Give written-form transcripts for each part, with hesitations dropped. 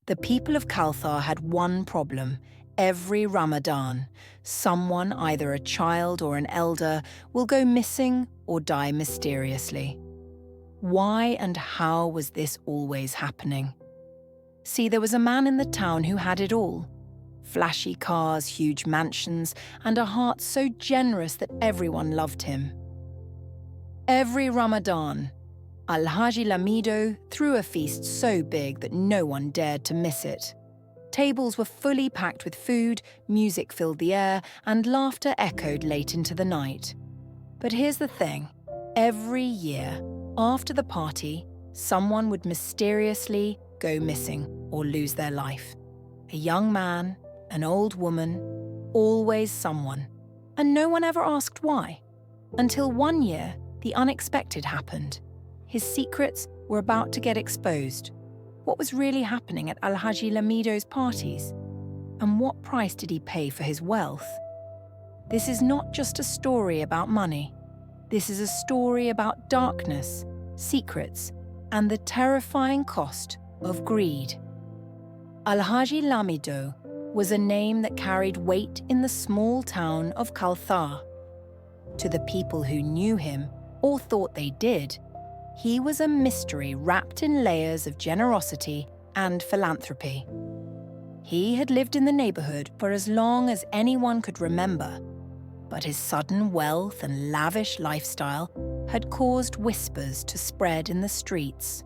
The people of Kalthar had one problem. Every Ramadan, someone, either a child or an elder, will go missing or die mysteriously. Why and how was this always happening? See, there was a man in the town who had it all. Flashy cars, huge mansions, and a heart so generous that everyone loved him. Every Ramadan, Alhaji Lamido threw a feast so big that no one dared to miss it. Tables were fully packed with food, music filled the air, and laughter echoed late into the night. But here's the thing. Every year, after the party, someone would mysteriously go missing or lose their life. A young man, an old woman, always someone. And no one ever asked why. Until one year, the unexpected happened. His secrets were about to get exposed. What was really happening at Alhaji Lamido's parties? And what price did he pay for his wealth? This is not just a story about money. This is a story about darkness, secrets, and the terrifying cost of greed. Alhaji Lamido was a name that carried weight in the small town of Kalthar. To the people who knew him, or thought they did, he was a mystery wrapped in layers of generosity and philanthropy. He had lived in the neighborhood for as long as anyone could remember, but his sudden wealth and lavish lifestyle had caused whispers to spread in the streets.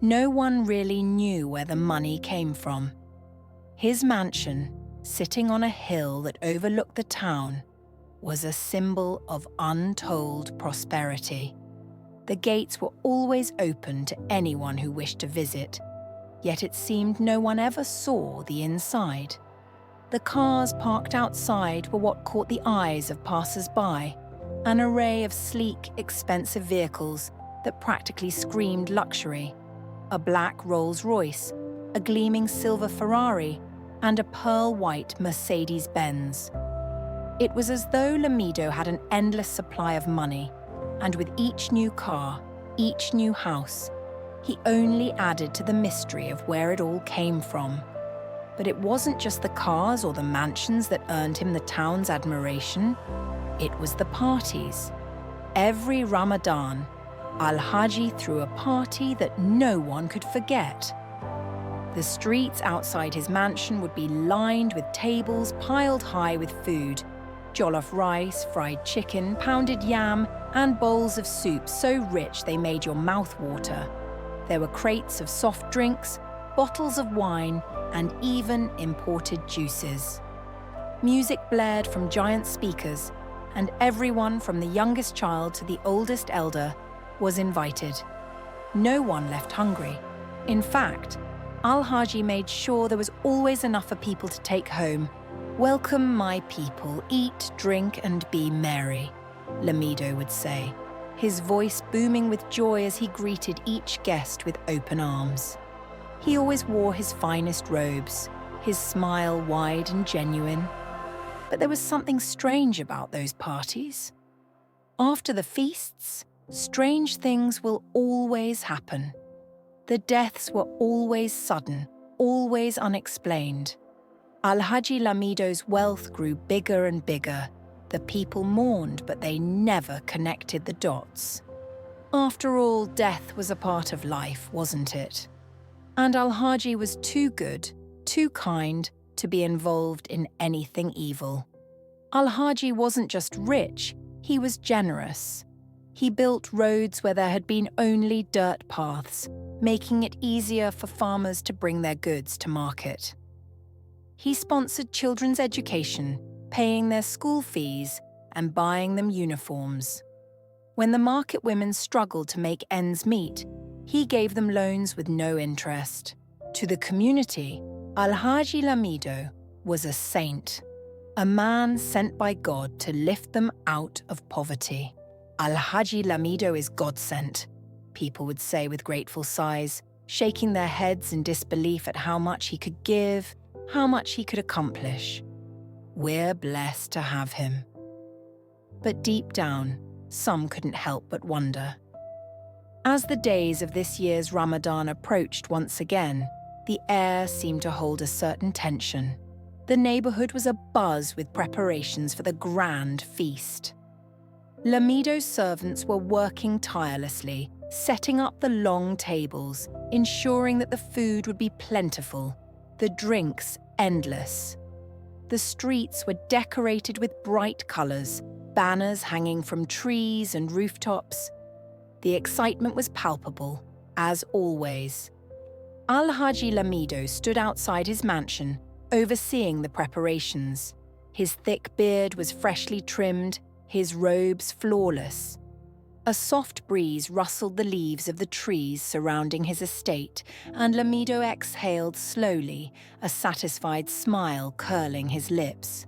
No one really knew where the money came from. His mansion, sitting on a hill that overlooked the town, was a symbol of untold prosperity. The gates were always open to anyone who wished to visit, yet it seemed no one ever saw the inside. The cars parked outside were what caught the eyes of passers-by, an array of sleek, expensive vehicles that practically screamed luxury. A black Rolls-Royce, a gleaming silver Ferrari, and a pearl-white Mercedes-Benz. It was as though Lamido had an endless supply of money, and with each new car, each new house, he only added to the mystery of where it all came from. But it wasn't just the cars or the mansions that earned him the town's admiration. It was the parties. Every Ramadan, Alhaji threw a party that no one could forget. The streets outside his mansion would be lined with tables piled high with food, jollof rice, fried chicken, pounded yam, and bowls of soup so rich they made your mouth water. There were crates of soft drinks, bottles of wine, and even imported juices. Music blared from giant speakers, and everyone from the youngest child to the oldest elder was invited. No one left hungry. In fact, Alhaji made sure there was always enough for people to take home. "Welcome, my people, eat, drink, and be merry," Lamido would say, his voice booming with joy as he greeted each guest with open arms. He always wore his finest robes, his smile wide and genuine. But there was something strange about those parties. After the feasts, strange things will always happen. The deaths were always sudden, always unexplained. Alhaji Lamido's wealth grew bigger and bigger. The people mourned, but they never connected the dots. After all, death was a part of life, wasn't it? And Alhaji was too good, too kind, to be involved in anything evil. Alhaji wasn't just rich, he was generous. He built roads where there had been only dirt paths, making it easier for farmers to bring their goods to market. He sponsored children's education, paying their school fees and buying them uniforms. When the market women struggled to make ends meet, he gave them loans with no interest. To the community, Alhaji Lamido was a saint, a man sent by God to lift them out of poverty. "Alhaji Lamido is God-sent," people would say with grateful sighs, shaking their heads in disbelief at how much he could give, how much he could accomplish. "We're blessed to have him." But deep down, some couldn't help but wonder. As the days of this year's Ramadan approached once again, The air seemed to hold a certain tension. The neighborhood was abuzz with preparations for the grand feast. Lamido's servants were working tirelessly, setting up the long tables, ensuring that the food would be plentiful, the drinks endless. The streets were decorated with bright colors, banners hanging from trees and rooftops. The excitement was palpable, as always. Alhaji Lamido stood outside his mansion, overseeing the preparations. His thick beard was freshly trimmed, his robes flawless. A soft breeze rustled the leaves of the trees surrounding his estate, and Lamido exhaled slowly, a satisfied smile curling his lips.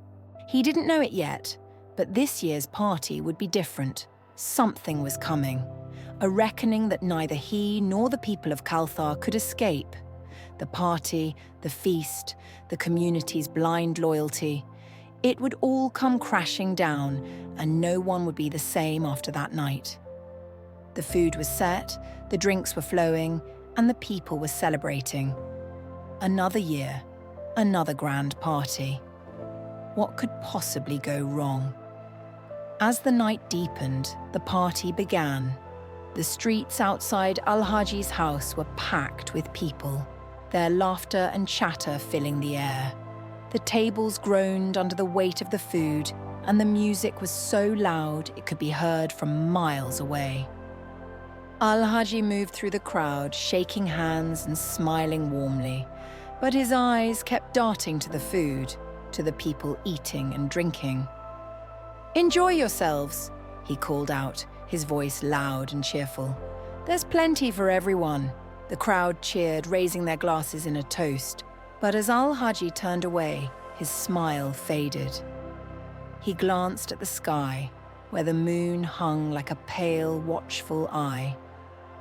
He didn't know it yet, but this year's party would be different. Something was coming, a reckoning that neither he nor the people of Kalthar could escape. The party, the feast, the community's blind loyalty. It would all come crashing down, and no one would be the same after that night. The food was set, the drinks were flowing, and the people were celebrating. Another year, another grand party. What could possibly go wrong? As the night deepened, the party began. The streets outside Alhaji's house were packed with people, their laughter and chatter filling the air. The tables groaned under the weight of the food, and the music was so loud it could be heard from miles away. Alhaji moved through the crowd, shaking hands and smiling warmly, but his eyes kept darting to the food, to the people eating and drinking. "Enjoy yourselves," he called out, his voice loud and cheerful. "There's plenty for everyone." The crowd cheered, raising their glasses in a toast, but as Alhaji turned away, his smile faded. He glanced at the sky, where the moon hung like a pale, watchful eye.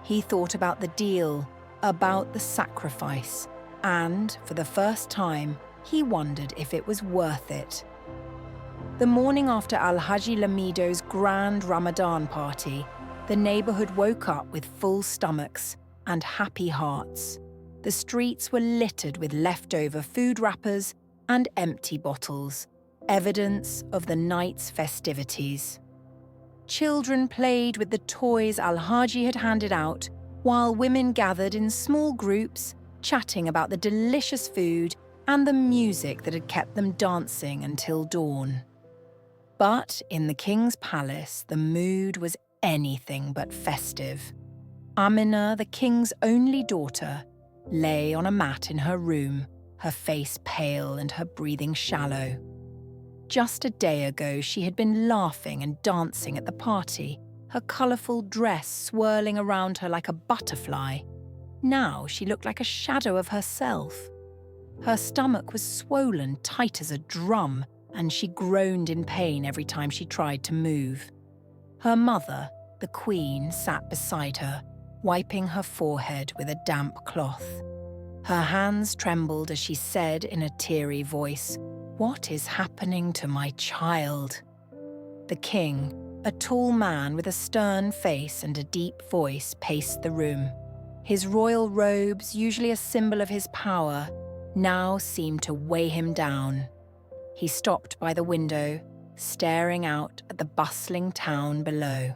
He thought about the deal, about the sacrifice, and, for the first time, he wondered if it was worth it. The morning after Alhaji Lamido's grand Ramadan party, the neighborhood woke up with full stomachs and happy hearts. The streets were littered with leftover food wrappers and empty bottles, evidence of the night's festivities. Children played with the toys Alhaji had handed out, while women gathered in small groups, chatting about the delicious food and the music that had kept them dancing until dawn. But in the king's palace, the mood was anything but festive. Amina, the king's only daughter, lay on a mat in her room, her face pale and her breathing shallow. Just a day ago, she had been laughing and dancing at the party, her colourful dress swirling around her like a butterfly. Now she looked like a shadow of herself. Her stomach was swollen tight as a drum, and she groaned in pain every time she tried to move. Her mother, the queen, sat beside her, wiping her forehead with a damp cloth. Her hands trembled as she said in a teary voice, "What is happening to my child?" The king, a tall man with a stern face and a deep voice, paced the room. His royal robes, usually a symbol of his power, now seemed to weigh him down. He stopped by the window, staring out at the bustling town below.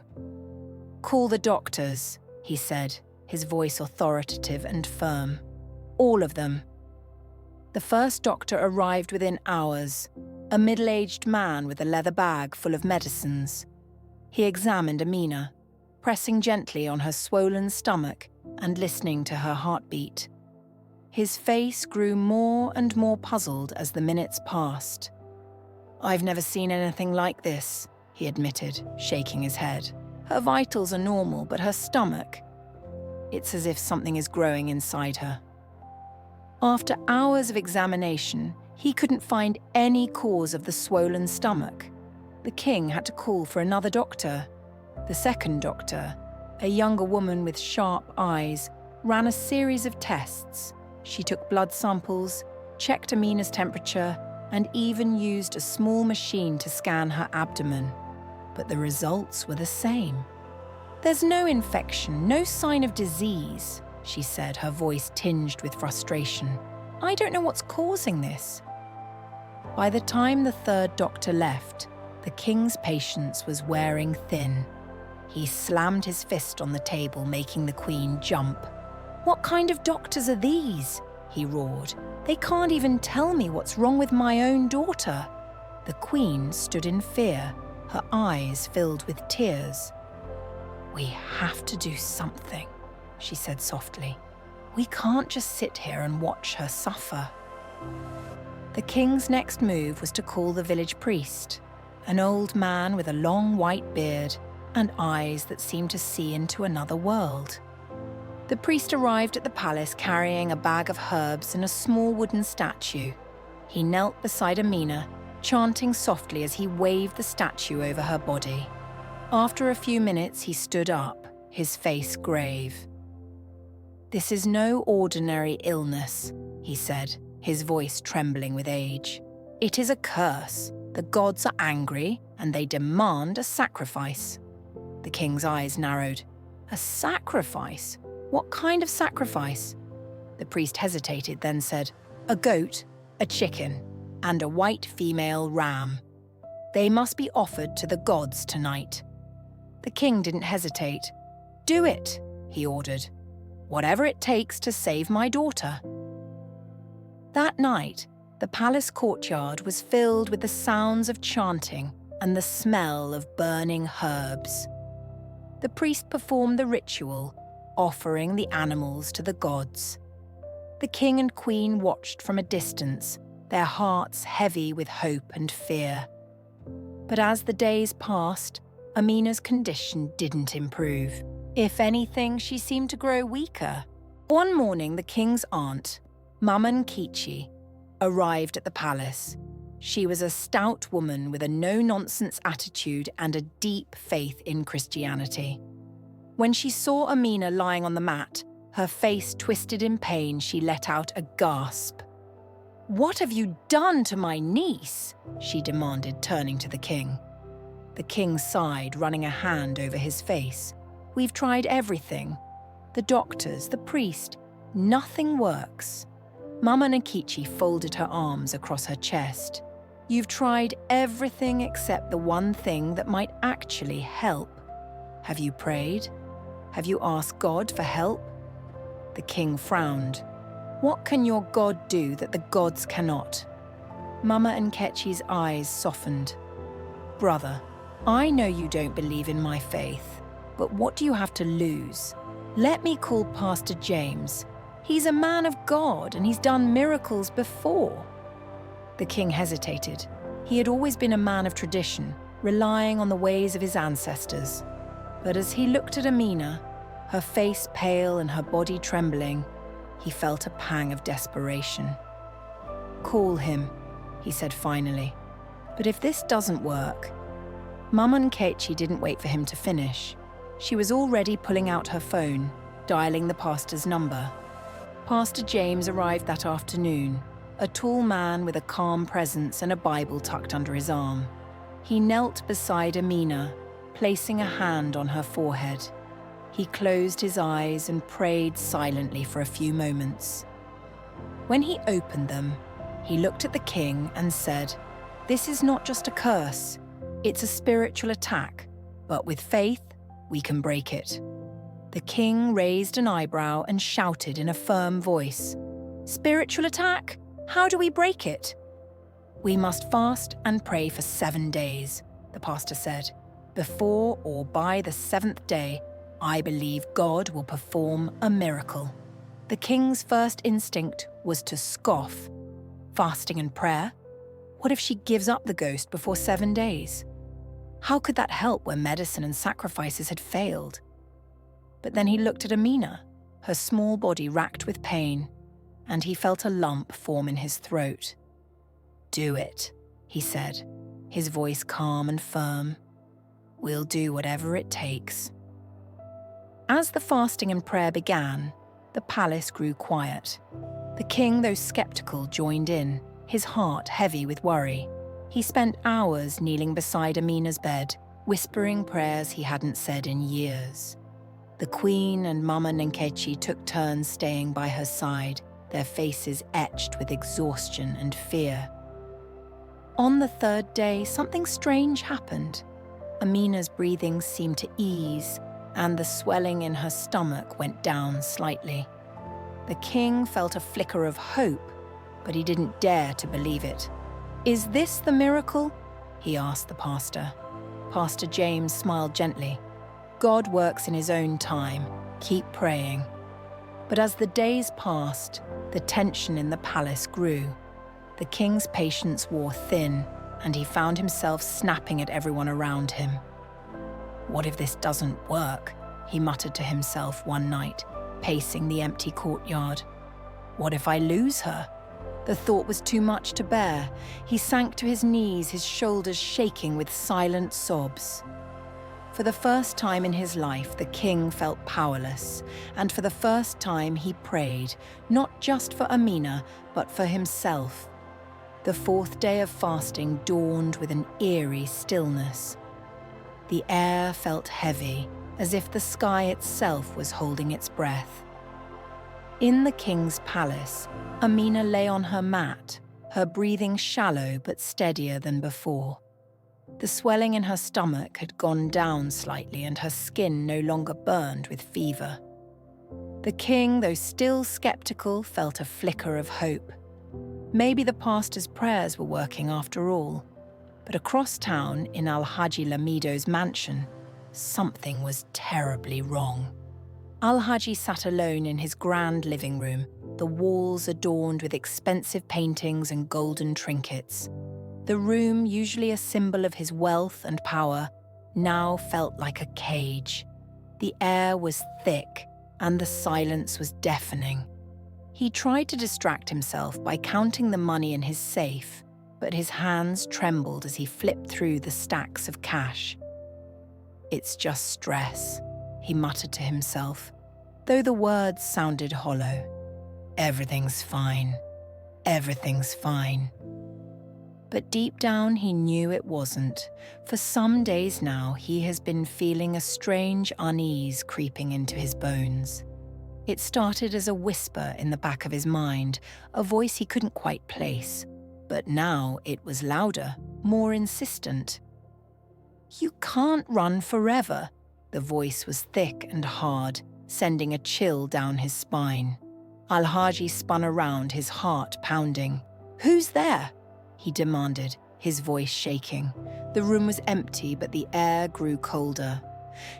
"Call the doctors," he said, his voice authoritative and firm. "All of them." The first doctor arrived within hours, a middle-aged man with a leather bag full of medicines. He examined Amina, pressing gently on her swollen stomach and listening to her heartbeat. His face grew more and more puzzled as the minutes passed. "I've never seen anything like this," he admitted, shaking his head. "Her vitals are normal, but her stomach, it's as if something is growing inside her." After hours of examination, he couldn't find any cause of the swollen stomach. The king had to call for another doctor. The second doctor, a younger woman with sharp eyes, ran a series of tests. She took blood samples, checked Amina's temperature, and even used a small machine to scan her abdomen. But the results were the same. "There's no infection, no sign of disease," she said, her voice tinged with frustration. "I don't know what's causing this." By the time the third doctor left, the king's patience was wearing thin. He slammed his fist on the table, making the queen jump. "What kind of doctors are these?" he roared. "They can't even tell me what's wrong with my own daughter." The queen stood in fear, her eyes filled with tears. "We have to do something," she said softly. "We can't just sit here and watch her suffer." The king's next move was to call the village priest, an old man with a long white beard and eyes that seemed to see into another world. The priest arrived at the palace carrying a bag of herbs and a small wooden statue. He knelt beside Amina, chanting softly as he waved the statue over her body. After a few minutes, he stood up, his face grave. "This is no ordinary illness," he said, his voice trembling with age. "It is a curse. The gods are angry, and they demand a sacrifice." The king's eyes narrowed. "A sacrifice? What kind of sacrifice?" The priest hesitated, then said, "A goat, a chicken, and a white female ram. They must be offered to the gods tonight." The king didn't hesitate. "Do it," he ordered. "Whatever it takes to save my daughter." That night, the palace courtyard was filled with the sounds of chanting and the smell of burning herbs. The priest performed the ritual, offering the animals to the gods. The king and queen watched from a distance, their hearts heavy with hope and fear. But as the days passed, Amina's condition didn't improve. If anything, she seemed to grow weaker. One morning, the king's aunt, Mama Nkechi, arrived at the palace. She was a stout woman with a no-nonsense attitude and a deep faith in Christianity. When she saw Amina lying on the mat, her face twisted in pain, she let out a gasp. "What have you done to my niece?" she demanded, turning to the king. The king sighed, running a hand over his face. "We've tried everything. The doctors, the priest. Nothing works." Mama Nkechi folded her arms across her chest. "You've tried everything except the one thing that might actually help. Have you prayed? Have you asked God for help?" The king frowned. "What can your God do that the gods cannot?" Mama Nkechi's eyes softened. "Brother, I know you don't believe in my faith, but what do you have to lose? Let me call Pastor James. He's a man of God and he's done miracles before." The king hesitated. He had always been a man of tradition, relying on the ways of his ancestors. But as he looked at Amina, her face pale and her body trembling, he felt a pang of desperation. "Call him," he said finally. "But if this doesn't work..." Mama Nkechi didn't wait for him to finish. She was already pulling out her phone, dialing the pastor's number. Pastor James arrived that afternoon, a tall man with a calm presence and a Bible tucked under his arm. He knelt beside Amina, placing a hand on her forehead. He closed his eyes and prayed silently for a few moments. When he opened them, he looked at the king and said, "This is not just a curse. It's a spiritual attack, but with faith, we can break it." The king raised an eyebrow and shouted in a firm voice, "Spiritual attack? How do we break it?" "We must fast and pray for 7 days," the pastor said. "Before or by the 7th day, I believe God will perform a miracle." The king's first instinct was to scoff. Fasting and prayer? What if she gives up the ghost before 7 days? How could that help where medicine and sacrifices had failed? But then he looked at Amina, her small body racked with pain, and he felt a lump form in his throat. "Do it," he said, his voice calm and firm. "We'll do whatever it takes." As the fasting and prayer began, the palace grew quiet. The king, though skeptical, joined in, his heart heavy with worry. He spent hours kneeling beside Amina's bed, whispering prayers he hadn't said in years. The queen and Mama Nkechi took turns staying by her side, their faces etched with exhaustion and fear. On the third day, something strange happened. Amina's breathing seemed to ease, and the swelling in her stomach went down slightly. The king felt a flicker of hope, but he didn't dare to believe it. "Is this the miracle?" he asked the pastor. Pastor James smiled gently. "God works in his own time. Keep praying." But as the days passed, the tension in the palace grew. The king's patience wore thin, and he found himself snapping at everyone around him. "What if this doesn't work?" he muttered to himself one night, pacing the empty courtyard. "What if I lose her?" The thought was too much to bear. He sank to his knees, his shoulders shaking with silent sobs. For the first time in his life, the king felt powerless, and for the first time he prayed, not just for Amina, but for himself. The fourth day of fasting dawned with an eerie stillness. The air felt heavy, as if the sky itself was holding its breath. In the king's palace, Amina lay on her mat, her breathing shallow but steadier than before. The swelling in her stomach had gone down slightly, and her skin no longer burned with fever. The king, though still skeptical, felt a flicker of hope. Maybe the pastor's prayers were working after all. But across town, in Alhaji Lamido's mansion, something was terribly wrong. Alhaji sat alone in his grand living room, the walls adorned with expensive paintings and golden trinkets. The room, usually a symbol of his wealth and power, now felt like a cage. The air was thick, and the silence was deafening. He tried to distract himself by counting the money in his safe, but his hands trembled as he flipped through the stacks of cash. "It's just stress," he muttered to himself, though the words sounded hollow. "Everything's fine. Everything's fine." But deep down he knew it wasn't. For some days now he has been feeling a strange unease creeping into his bones. It started as a whisper in the back of his mind, a voice he couldn't quite place. But now it was louder, more insistent. "You can't run forever." The voice was thick and hard, sending a chill down his spine. Alhaji spun around, his heart pounding. "Who's there?" he demanded, his voice shaking. The room was empty, but the air grew colder.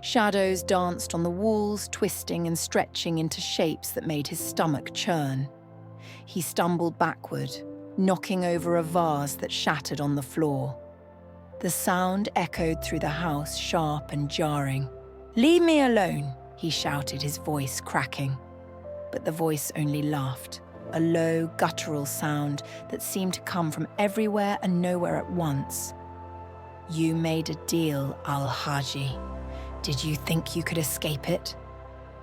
Shadows danced on the walls, twisting and stretching into shapes that made his stomach churn. He stumbled backward, knocking over a vase that shattered on the floor. The sound echoed through the house, sharp and jarring. "Leave me alone," he shouted, his voice cracking. But the voice only laughed, a low, guttural sound that seemed to come from everywhere and nowhere at once. "You made a deal, Alhaji. Did you think you could escape it?"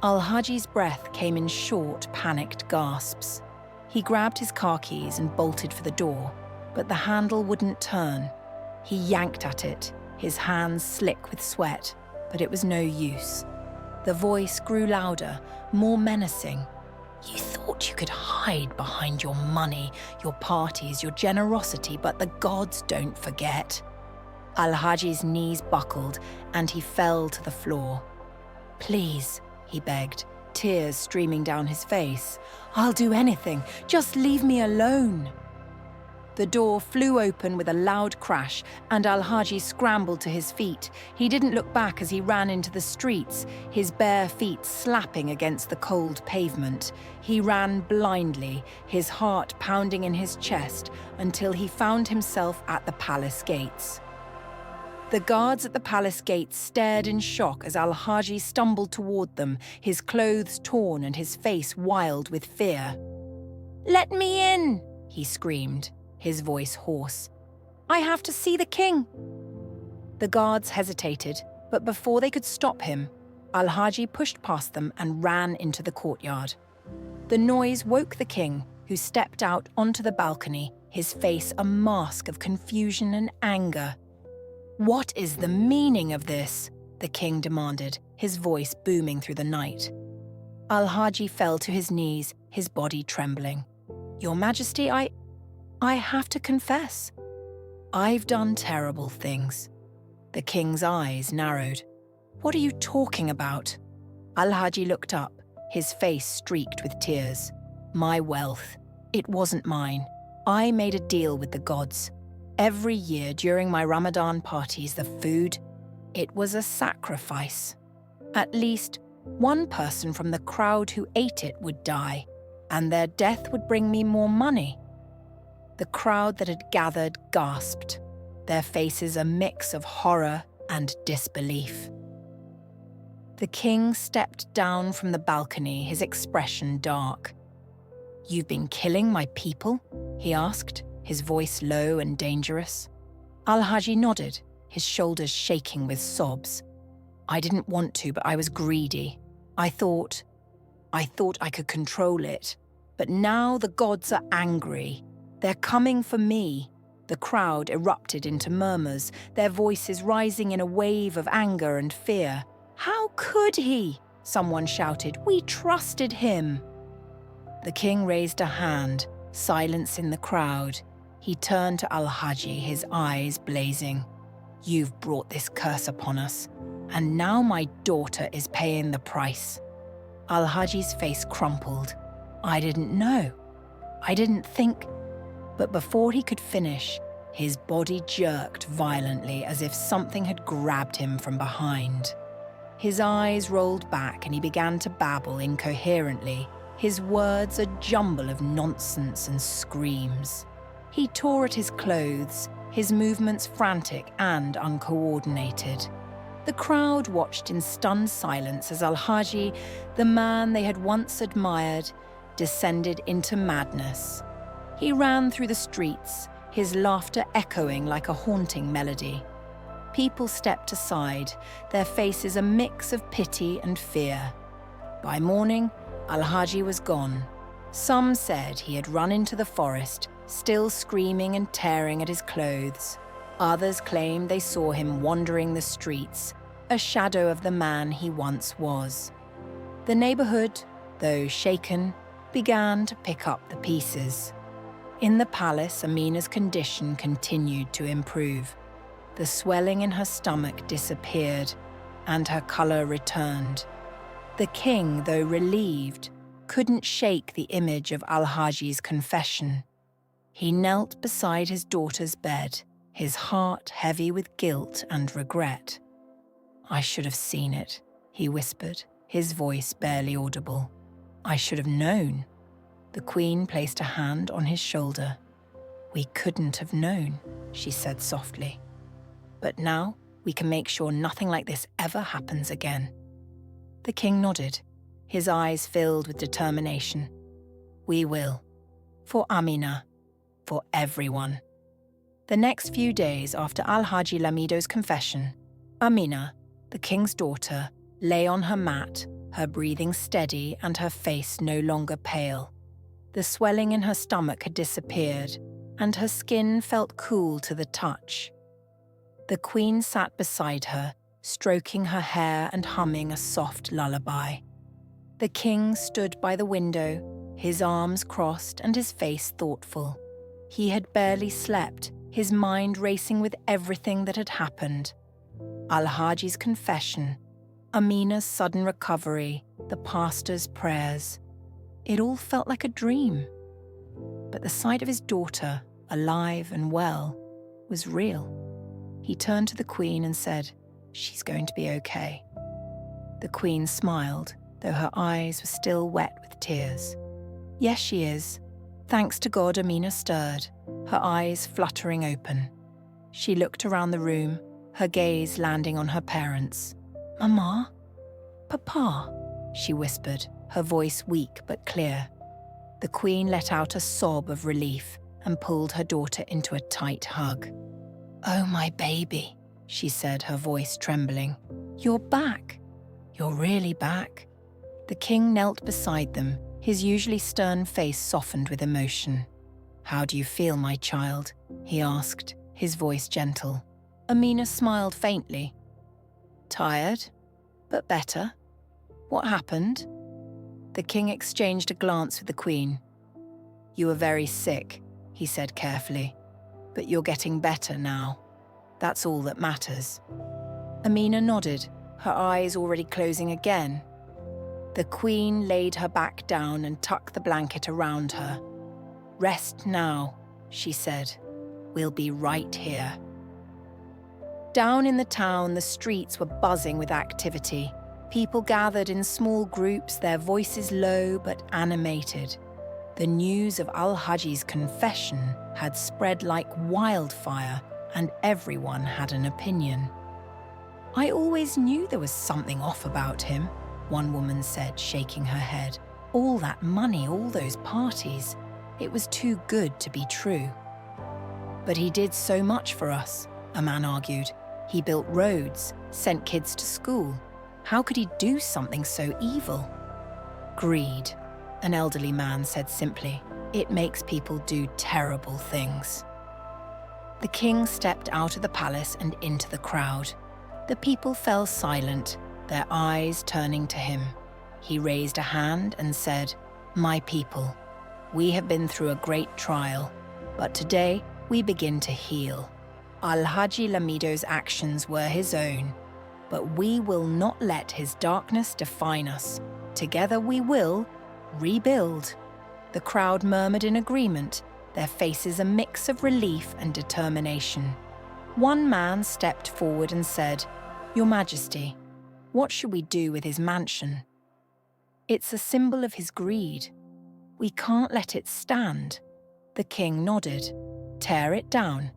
Alhaji's breath came in short, panicked gasps. He grabbed his car keys and bolted for the door, but the handle wouldn't turn. He yanked at it, his hands slick with sweat, but it was no use. The voice grew louder, more menacing. "You thought you could hide behind your money, your parties, your generosity, but the gods don't forget." Alhaji's knees buckled, and he fell to the floor. "Please," he begged, tears streaming down his face. "I'll do anything. Just leave me alone." The door flew open with a loud crash, and Alhaji scrambled to his feet. He didn't look back as he ran into the streets, his bare feet slapping against the cold pavement. He ran blindly, his heart pounding in his chest, until he found himself at the palace gates. The guards at the palace gates stared in shock as Alhaji stumbled toward them, his clothes torn and his face wild with fear. "Let me in!" he screamed, his voice hoarse. "I have to see the king." The guards hesitated, but before they could stop him, Alhaji pushed past them and ran into the courtyard. The noise woke the king, who stepped out onto the balcony, his face a mask of confusion and anger. "What is the meaning of this?" the king demanded, his voice booming through the night. Alhaji fell to his knees, his body trembling. "Your Majesty, I have to confess. I've done terrible things." The king's eyes narrowed. "What are you talking about?" Alhaji looked up, his face streaked with tears. "My wealth. It wasn't mine. I made a deal with the gods. Every year during my Ramadan parties, the food, it was a sacrifice. At least one person from the crowd who ate it would die, and their death would bring me more money." The crowd that had gathered gasped, their faces a mix of horror and disbelief. The king stepped down from the balcony, his expression dark. "You've been killing my people?" he asked, his voice low and dangerous. Alhaji nodded, his shoulders shaking with sobs. "I didn't want to, but I was greedy. I thought I could control it. But now the gods are angry. They're coming for me." The crowd erupted into murmurs, their voices rising in a wave of anger and fear. "How could he?" someone shouted. "We trusted him." The king raised a hand, silence in the crowd. He turned to Alhaji, his eyes blazing. "You've brought this curse upon us, and now my daughter is paying the price." Alhaji's face crumpled. "I didn't know. I didn't think..." But before he could finish, his body jerked violently as if something had grabbed him from behind. His eyes rolled back and he began to babble incoherently, his words a jumble of nonsense and screams. He tore at his clothes, his movements frantic and uncoordinated. The crowd watched in stunned silence as Alhaji, the man they had once admired, descended into madness. He ran through the streets, his laughter echoing like a haunting melody. People stepped aside, their faces a mix of pity and fear. By morning, Alhaji was gone. Some said he had run into the forest, still screaming and tearing at his clothes. Others claimed they saw him wandering the streets, a shadow of the man he once was. The neighborhood, though shaken, began to pick up the pieces. In the palace, Amina's condition continued to improve. The swelling in her stomach disappeared, and her color returned. The king, though relieved, couldn't shake the image of Alhaji's confession. He knelt beside his daughter's bed, his heart heavy with guilt and regret. "I should have seen it," he whispered, his voice barely audible. "I should have known." The queen placed a hand on his shoulder. "We couldn't have known," she said softly. "But now we can make sure nothing like this ever happens again." The king nodded, his eyes filled with determination. "We will. For Amina. For everyone." The next few days after Alhaji Lamido's confession, Amina, the king's daughter, lay on her mat, her breathing steady and her face no longer pale. The swelling in her stomach had disappeared, and her skin felt cool to the touch. The queen sat beside her, stroking her hair and humming a soft lullaby. The king stood by the window, his arms crossed and his face thoughtful. He had barely slept, his mind racing with everything that had happened. Alhaji's confession, Amina's sudden recovery, the pastor's prayers. It all felt like a dream. But the sight of his daughter, alive and well, was real. He turned to the queen and said, "She's going to be okay." The queen smiled, though her eyes were still wet with tears. "Yes, she is. Thanks to God," Amina stirred, her eyes fluttering open. She looked around the room, her gaze landing on her parents. "Mama? Papa?" she whispered, her voice weak but clear. The queen let out a sob of relief and pulled her daughter into a tight hug. "Oh, my baby," she said, her voice trembling. "You're back. You're really back." The king knelt beside them, his usually stern face softened with emotion. "How do you feel, my child?" he asked, his voice gentle. Amina smiled faintly. "Tired? but better. What happened? The king exchanged a glance with the queen. You were very sick, he said carefully, but you're getting better now. That's all that matters. Amina nodded, her eyes already closing again. The queen laid her back down and tucked the blanket around her. Rest now, she said. We'll be right here. Down in the town, the streets were buzzing with activity. People gathered in small groups, their voices low but animated. The news of Alhaji's confession had spread like wildfire, and everyone had an opinion. I always knew there was something off about him, one woman said, shaking her head. All that money, all those parties. It was too good to be true. But he did so much for us, a man argued. He built roads, sent kids to school. How could he do something so evil? Greed, an elderly man said simply. It makes people do terrible things. The king stepped out of the palace and into the crowd. The people fell silent, their eyes turning to him. He raised a hand and said, My people, we have been through a great trial, but today we begin to heal. Alhaji Lamido's actions were his own, but we will not let his darkness define us. Together we will rebuild. The crowd murmured in agreement, their faces a mix of relief and determination. One man stepped forward and said, Your Majesty, what should we do with his mansion? It's a symbol of his greed. We can't let it stand. The king nodded. Tear it down.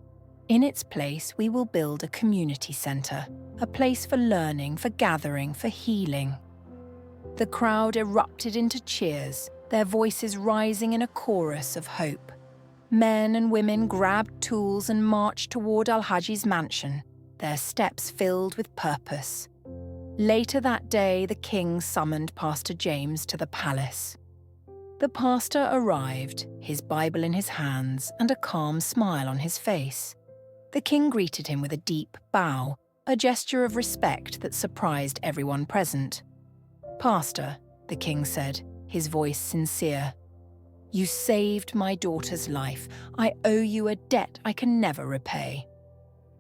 In its place, we will build a community centre, a place for learning, for gathering, for healing. The crowd erupted into cheers, their voices rising in a chorus of hope. Men and women grabbed tools and marched toward Alhaji's mansion, their steps filled with purpose. Later that day, the king summoned Pastor James to the palace. The pastor arrived, his Bible in his hands and a calm smile on his face. The king greeted him with a deep bow, a gesture of respect that surprised everyone present. Pastor, the king said, his voice sincere, you saved my daughter's life. I owe you a debt I can never repay.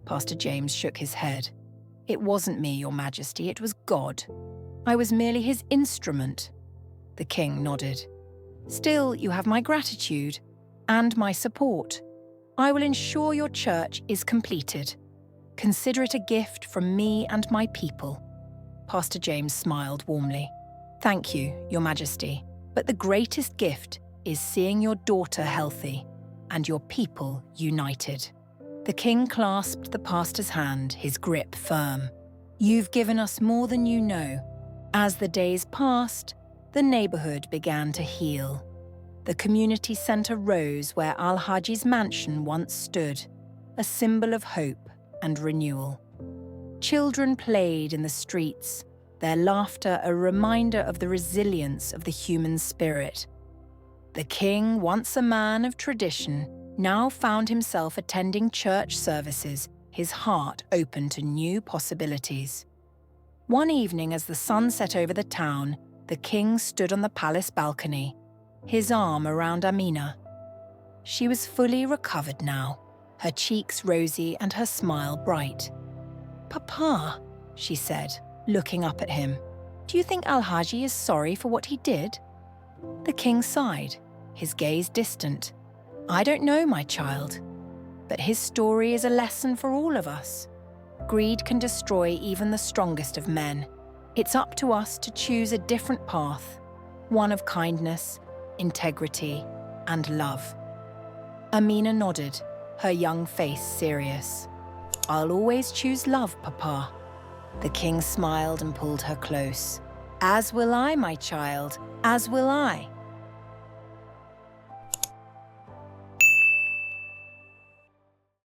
Pastor James shook his head. It wasn't me, Your Majesty, it was God. I was merely his instrument. The king nodded. Still, you have my gratitude and my support. I will ensure your church is completed. Consider it a gift from me and my people. Pastor James smiled warmly. Thank you, Your Majesty, but the greatest gift is seeing your daughter healthy and your people united. The king clasped the pastor's hand, his grip firm. You've given us more than you know. As the days passed, the neighborhood began to heal. The community center rose where Alhaji's mansion once stood, a symbol of hope and renewal. Children played in the streets, their laughter a reminder of the resilience of the human spirit. The king, once a man of tradition, now found himself attending church services, his heart open to new possibilities. One evening as the sun set over the town, the king stood on the palace balcony, his arm around Amina. She was fully recovered now, her cheeks rosy and her smile bright. Papa, she said, looking up at him, do you think Alhaji is sorry for what he did? The king sighed, his gaze distant. I don't know, my child, but his story is a lesson for all of us. Greed can destroy even the strongest of men. It's up to us to choose a different path, one of kindness, integrity, and love. Amina nodded, her young face serious. I'll always choose love, Papa. The king smiled and pulled her close. As will I, my child, as will I.